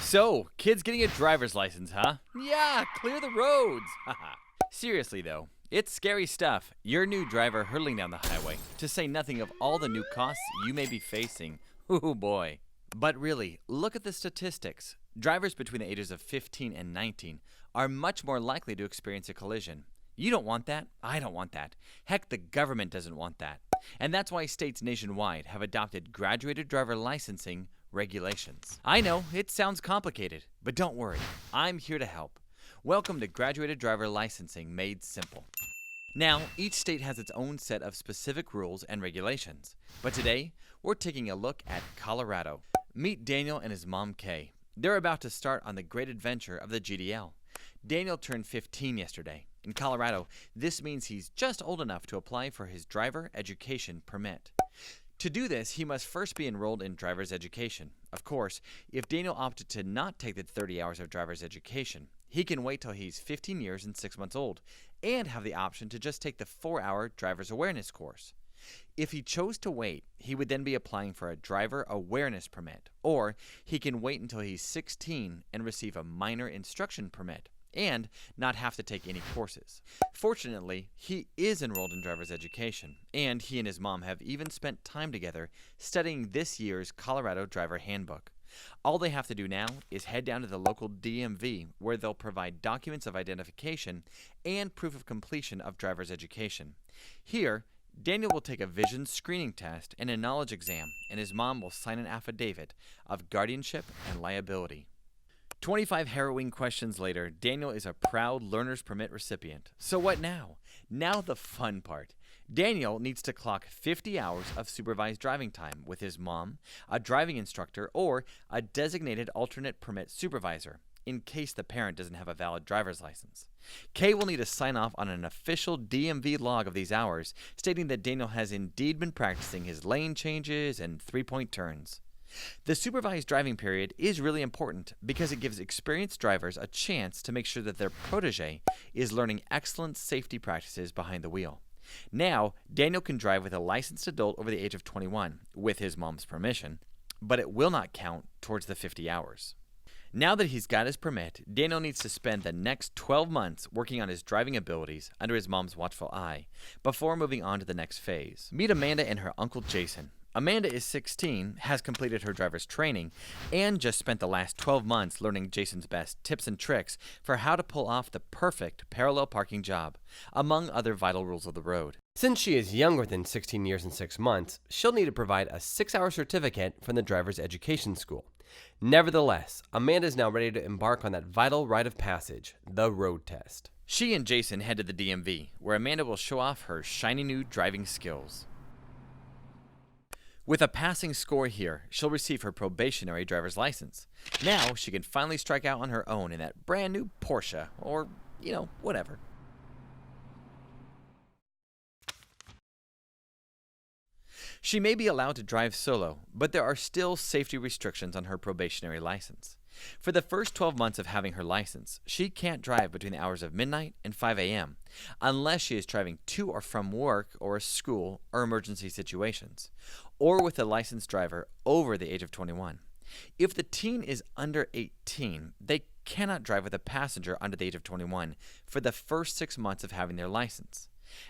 So, kids getting a driver's license, huh? Yeah, clear the roads. Haha. Seriously though, it's scary stuff. Your new driver hurtling down the highway, to say nothing of all the new costs you may be facing. Ooh boy. But really, look at the statistics. Drivers between the ages of 15 and 19 are much more likely to experience a collision. You don't want that. I don't want that. Heck, the government doesn't want that. And that's why states nationwide have adopted graduated driver licensing regulations. I know, it sounds complicated, but don't worry. I'm here to help. Welcome to Graduated Driver Licensing Made Simple. Now, each state has its own set of specific rules and regulations. But today, we're taking a look at Colorado. Meet Daniel and his mom, Kay. They're about to start on the great adventure of the GDL. Daniel turned 15 yesterday. In Colorado, this means he's just old enough to apply for his driver education permit. To do this, he must first be enrolled in driver's education. Of course, if Daniel opted to not take the 30 hours of driver's education, he can wait till he's 15 years and 6 months old and have the option to just take the 4-hour driver's awareness course. If he chose to wait, he would then be applying for a driver awareness permit, or he can wait until he's 16 and receive a minor instruction permit and not have to take any courses. Fortunately, he is enrolled in driver's education, and he and his mom have even spent time together studying this year's Colorado Driver Handbook. All they have to do now is head down to the local DMV, where they'll provide documents of identification and proof of completion of driver's education. Here, Daniel will take a vision screening test and a knowledge exam, and his mom will sign an affidavit of guardianship and liability. 25 harrowing questions later, Daniel is a proud learner's permit recipient. So what now? Now the fun part. Daniel needs to clock 50 hours of supervised driving time with his mom, a driving instructor, or a designated alternate permit supervisor, in case the parent doesn't have a valid driver's license. Kay will need to sign off on an official DMV log of these hours, stating that Daniel has indeed been practicing his lane changes and three-point turns. The supervised driving period is really important because it gives experienced drivers a chance to make sure that their protege is learning excellent safety practices behind the wheel. Now, Daniel can drive with a licensed adult over the age of 21, with his mom's permission, but it will not count towards the 50 hours. Now that he's got his permit, Daniel needs to spend the next 12 months working on his driving abilities under his mom's watchful eye, before moving on to the next phase. Meet Amanda and her uncle Jason. Amanda is 16, has completed her driver's training, and just spent the last 12 months learning Jason's best tips and tricks for how to pull off the perfect parallel parking job, among other vital rules of the road. Since she is younger than 16 years and 6 months, she'll need to provide a 6-hour certificate from the driver's education school. Nevertheless, Amanda is now ready to embark on that vital rite of passage, the road test. She and Jason head to the DMV, where Amanda will show off her shiny new driving skills. With a passing score here, she'll receive her probationary driver's license. Now, she can finally strike out on her own in that brand new Porsche, or, whatever. She may be allowed to drive solo, but there are still safety restrictions on her probationary license. For the first 12 months of having her license, she can't drive between the hours of midnight and 5 a.m. unless she is driving to or from work or school or emergency situations, or with a licensed driver over the age of 21. If the teen is under 18, they cannot drive with a passenger under the age of 21 for the first 6 months of having their license.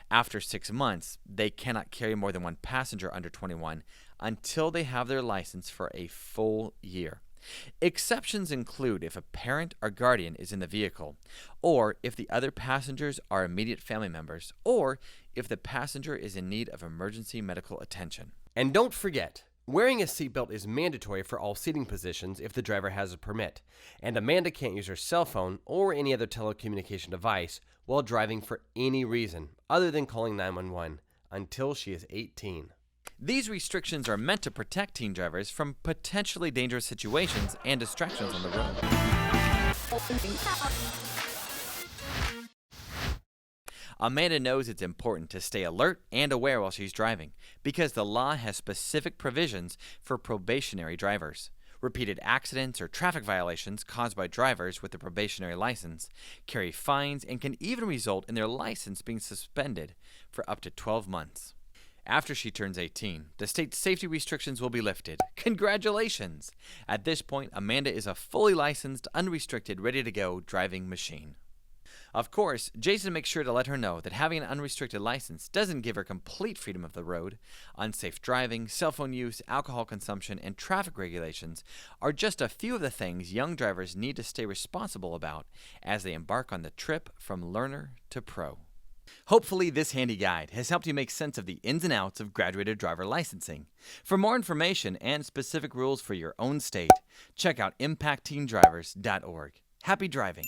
After 6 months, they cannot carry more than one passenger under 21 until they have their license for a full year. Exceptions include if a parent or guardian is in the vehicle, or if the other passengers are immediate family members, or if the passenger is in need of emergency medical attention. And don't forget, wearing a seatbelt is mandatory for all seating positions if the driver has a permit, and Amanda can't use her cell phone or any other telecommunication device while driving for any reason other than calling 911 until she is 18. These restrictions are meant to protect teen drivers from potentially dangerous situations and distractions on the road. Amanda knows it's important to stay alert and aware while she's driving, because the law has specific provisions for probationary drivers. Repeated accidents or traffic violations caused by drivers with a probationary license carry fines and can even result in their license being suspended for up to 12 months. After she turns 18, the state's safety restrictions will be lifted. Congratulations! At this point, Amanda is a fully licensed, unrestricted, ready-to-go driving machine. Of course, Jason makes sure to let her know that having an unrestricted license doesn't give her complete freedom of the road. Unsafe driving, cell phone use, alcohol consumption, and traffic regulations are just a few of the things young drivers need to stay responsible about as they embark on the trip from learner to pro. Hopefully, this handy guide has helped you make sense of the ins and outs of graduated driver licensing. For more information and specific rules for your own state, check out impactteendrivers.org. Happy driving!